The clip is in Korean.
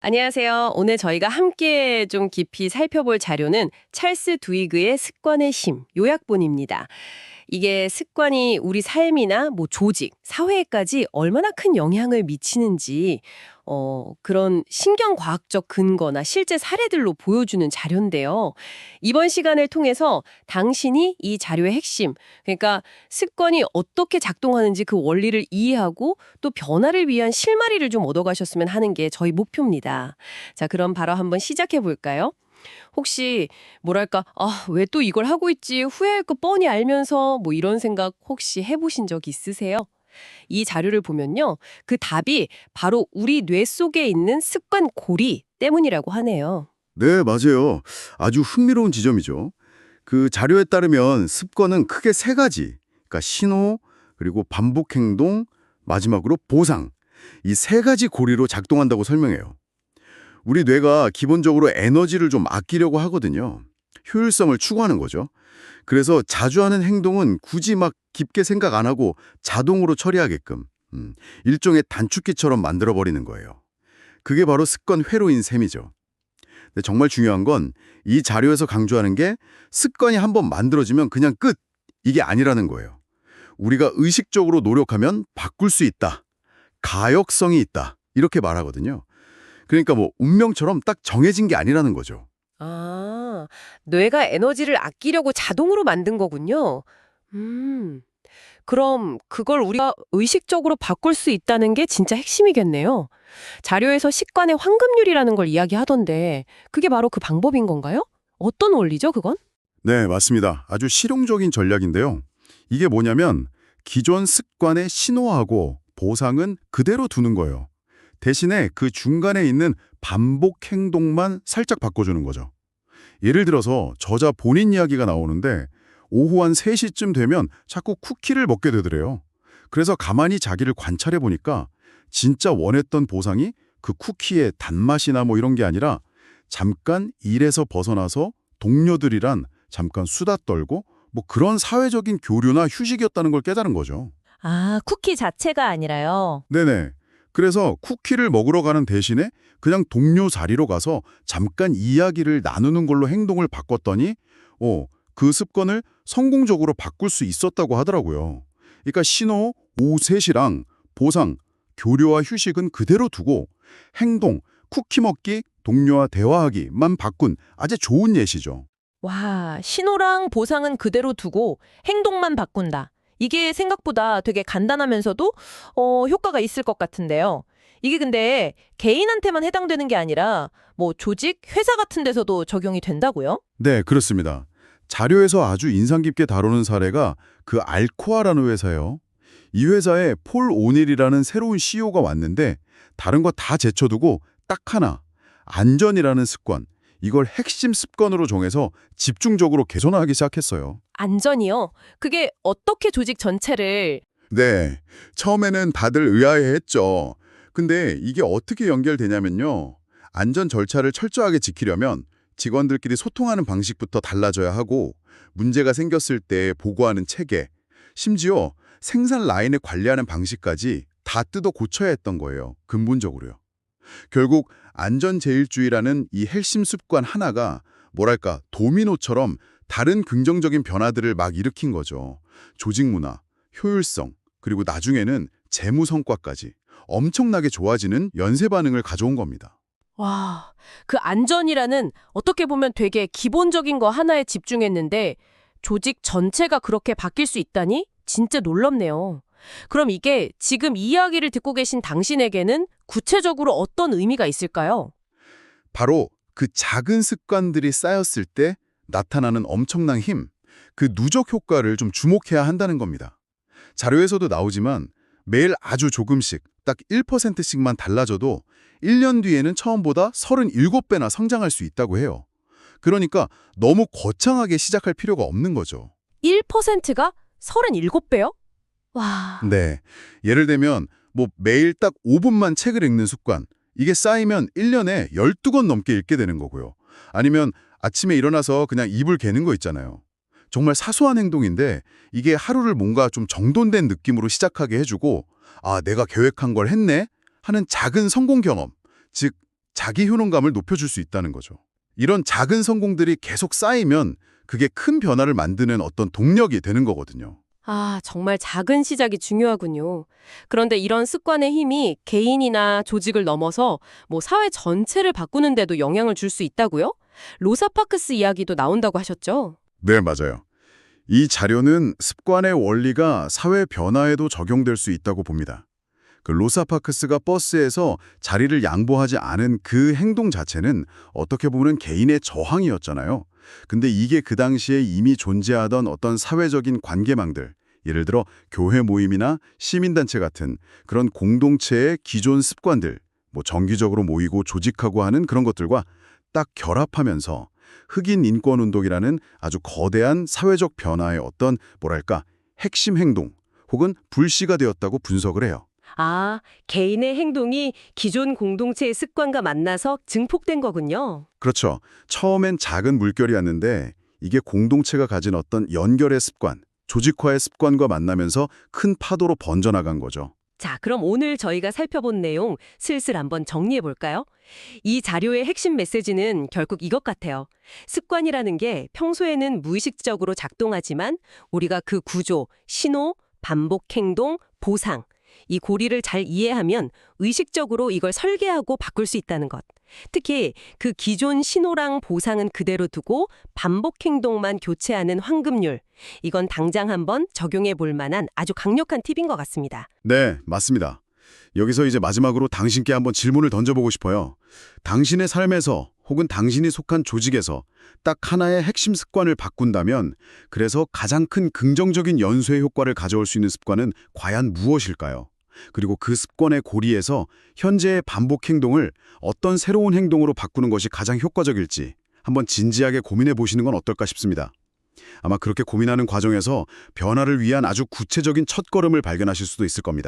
안녕하세요. 오늘 저희가 함께 좀 깊이 살펴볼 자료는 찰스 두이그의 습관의 힘 요약본입니다. 이게 습관이 우리 삶이나 조직, 사회에까지 얼마나 큰 영향을 미치는지 그런 신경과학적 근거나 실제 사례들로 보여주는 자료인데요. 이번 시간을 통해서 당신이 이 자료의 핵심, 그러니까 습관이 어떻게 작동하는지 그 원리를 이해하고 또 변화를 위한 실마리를 좀 얻어가셨으면 하는 게 저희 목표입니다. 자, 그럼 바로 한번 시작해 볼까요? 혹시 뭐랄까, 왜 또 이걸 하고 있지? 후회할 거 뻔히 알면서 이런 생각 혹시 해보신 적 있으세요? 이 자료를 보면요. 그 답이 바로 우리 뇌 속에 있는 습관 고리 때문이라고 하네요. 네, 맞아요. 아주 흥미로운 지점이죠. 그 자료에 따르면 습관은 크게 세 가지, 그러니까 신호, 그리고 반복 행동, 마지막으로 보상. 이 세 가지 고리로 작동한다고 설명해요. 우리 뇌가 기본적으로 에너지를 좀 아끼려고 하거든요. 효율성을 추구하는 거죠. 그래서 자주 하는 행동은 굳이 막 깊게 생각 안 하고 자동으로 처리하게끔 일종의 단축키처럼 만들어버리는 거예요. 그게 바로 습관 회로인 셈이죠. 근데 정말 중요한 건 이 자료에서 강조하는 게 습관이 한번 만들어지면 그냥 끝! 이게 아니라는 거예요. 우리가 의식적으로 노력하면 바꿀 수 있다. 가역성이 있다. 이렇게 말하거든요. 그러니까 운명처럼 딱 정해진 게 아니라는 거죠. 아, 뇌가 에너지를 아끼려고 자동으로 만든 거군요. 음, 그럼 그걸 우리가 의식적으로 바꿀 수 있다는 게 진짜 핵심이겠네요. 자료에서 습관의 황금률이라는 걸 이야기하던데 그게 바로 그 방법인 건가요? 어떤 원리죠, 그건? 네, 맞습니다. 아주 실용적인 전략인데요. 이게 뭐냐면 기존 습관의 신호하고 보상은 그대로 두는 거예요. 대신에 그 중간에 있는 반복 행동만 살짝 바꿔주는 거죠. 예를 들어서 저자 본인 이야기가 나오는데 오후 한 3시쯤 되면 자꾸 쿠키를 먹게 되더래요. 그래서 가만히 자기를 관찰해 보니까 진짜 원했던 보상이 그 쿠키의 단맛이나 이런 게 아니라 잠깐 일에서 벗어나서 동료들이란 잠깐 수다 떨고 그런 사회적인 교류나 휴식이었다는 걸 깨달은 거죠. 아, 쿠키 자체가 아니라요. 네네. 그래서 쿠키를 먹으러 가는 대신에 그냥 동료 자리로 가서 잠깐 이야기를 나누는 걸로 행동을 바꿨더니 그 습관을 성공적으로 바꿀 수 있었다고 하더라고요. 그러니까 신호, 오후 3시랑 보상, 교류와 휴식은 그대로 두고 행동, 쿠키 먹기, 동료와 대화하기만 바꾼 아주 좋은 예시죠. 와, 신호랑 보상은 그대로 두고 행동만 바꾼다. 이게 생각보다 되게 간단하면서도 효과가 있을 것 같은데요. 이게 근데 개인한테만 해당되는 게 아니라 조직, 회사 같은 데서도 적용이 된다고요? 네, 그렇습니다. 자료에서 아주 인상 깊게 다루는 사례가 그 알코아라는 회사예요. 이 회사에 폴 오닐이라는 새로운 CEO가 왔는데 다른 거 다 제쳐두고 딱 하나, 안전이라는 습관, 이걸 핵심 습관으로 정해서 집중적으로 개선하기 시작했어요. 안전이요? 그게 어떻게 조직 전체를 네, 처음에는 다들 의아해했죠. 근데 이게 어떻게 연결되냐면요. 안전 절차를 철저하게 지키려면 직원들끼리 소통하는 방식부터 달라져야 하고 문제가 생겼을 때 보고하는 체계, 심지어 생산 라인을 관리하는 방식까지 다 뜯어 고쳐야 했던 거예요. 근본적으로요. 결국 안전제일주의라는 이 핵심 습관 하나가 뭐랄까 도미노처럼 다른 긍정적인 변화들을 막 일으킨 거죠. 조직 문화, 효율성, 그리고 나중에는 재무 성과까지 엄청나게 좋아지는 연쇄 반응을 가져온 겁니다. 와, 그 안전이라는 어떻게 보면 되게 기본적인 거 하나에 집중했는데 조직 전체가 그렇게 바뀔 수 있다니 진짜 놀랍네요. 그럼 이게 지금 이야기를 듣고 계신 당신에게는 구체적으로 어떤 의미가 있을까요? 바로 그 작은 습관들이 쌓였을 때 나타나는 엄청난 힘, 그 누적 효과를 좀 주목해야 한다는 겁니다. 자료에서도 나오지만 매일 아주 조금씩 딱 1%씩만 달라져도 1년 뒤에는 처음보다 37배나 성장할 수 있다고 해요. 그러니까 너무 거창하게 시작할 필요가 없는 거죠. 1%가 37배요? 와, 네. 예를 들면 매일 딱 5분만 책을 읽는 습관. 이게 쌓이면 1년에 12권 넘게 읽게 되는 거고요. 아니면 아침에 일어나서 그냥 이불 개는 거 있잖아요. 정말 사소한 행동인데 이게 하루를 뭔가 좀 정돈된 느낌으로 시작하게 해주고 아, 내가 계획한 걸 했네? 하는 작은 성공 경험, 즉 자기 효능감을 높여줄 수 있다는 거죠. 이런 작은 성공들이 계속 쌓이면 그게 큰 변화를 만드는 어떤 동력이 되는 거거든요. 아, 정말 작은 시작이 중요하군요. 그런데 이런 습관의 힘이 개인이나 조직을 넘어서 사회 전체를 바꾸는 데도 영향을 줄 수 있다고요? 로사 파크스 이야기도 나온다고 하셨죠? 네, 맞아요. 이 자료는 습관의 원리가 사회 변화에도 적용될 수 있다고 봅니다. 그 로사 파크스가 버스에서 자리를 양보하지 않은 그 행동 자체는 어떻게 보면 개인의 저항이었잖아요. 근데 이게 그 당시에 이미 존재하던 어떤 사회적인 관계망들, 예를 들어 교회 모임이나 시민단체 같은 그런 공동체의 기존 습관들, 정기적으로 모이고 조직하고 하는 그런 것들과 딱 결합하면서 흑인 인권운동이라는 아주 거대한 사회적 변화의 어떤 핵심 행동 혹은 불씨가 되었다고 분석을 해요. 아, 개인의 행동이 기존 공동체의 습관과 만나서 증폭된 거군요. 그렇죠. 처음엔 작은 물결이었는데 이게 공동체가 가진 어떤 연결의 습관, 조직화의 습관과 만나면서 큰 파도로 번져나간 거죠. 자, 그럼 오늘 저희가 살펴본 내용 슬슬 한번 정리해 볼까요? 이 자료의 핵심 메시지는 결국 이것 같아요. 습관이라는 게 평소에는 무의식적으로 작동하지만 우리가 그 구조, 신호, 반복 행동, 보상, 이 고리를 잘 이해하면 의식적으로 이걸 설계하고 바꿀 수 있다는 것. 특히 그 기존 신호랑 보상은 그대로 두고 반복 행동만 교체하는 황금률. 이건 당장 한번 적용해 볼 만한 아주 강력한 팁인 것 같습니다. 네, 맞습니다. 여기서 이제 마지막으로 당신께 한번 질문을 던져보고 싶어요. 당신의 삶에서 혹은 당신이 속한 조직에서 딱 하나의 핵심 습관을 바꾼다면 그래서 가장 큰 긍정적인 연쇄 효과를 가져올 수 있는 습관은 과연 무엇일까요? 그리고 그 습관의 고리에서 현재의 반복 행동을 어떤 새로운 행동으로 바꾸는 것이 가장 효과적일지 한번 진지하게 고민해 보시는 건 어떨까 싶습니다. 아마 그렇게 고민하는 과정에서 변화를 위한 아주 구체적인 첫걸음을 발견하실 수도 있을 겁니다.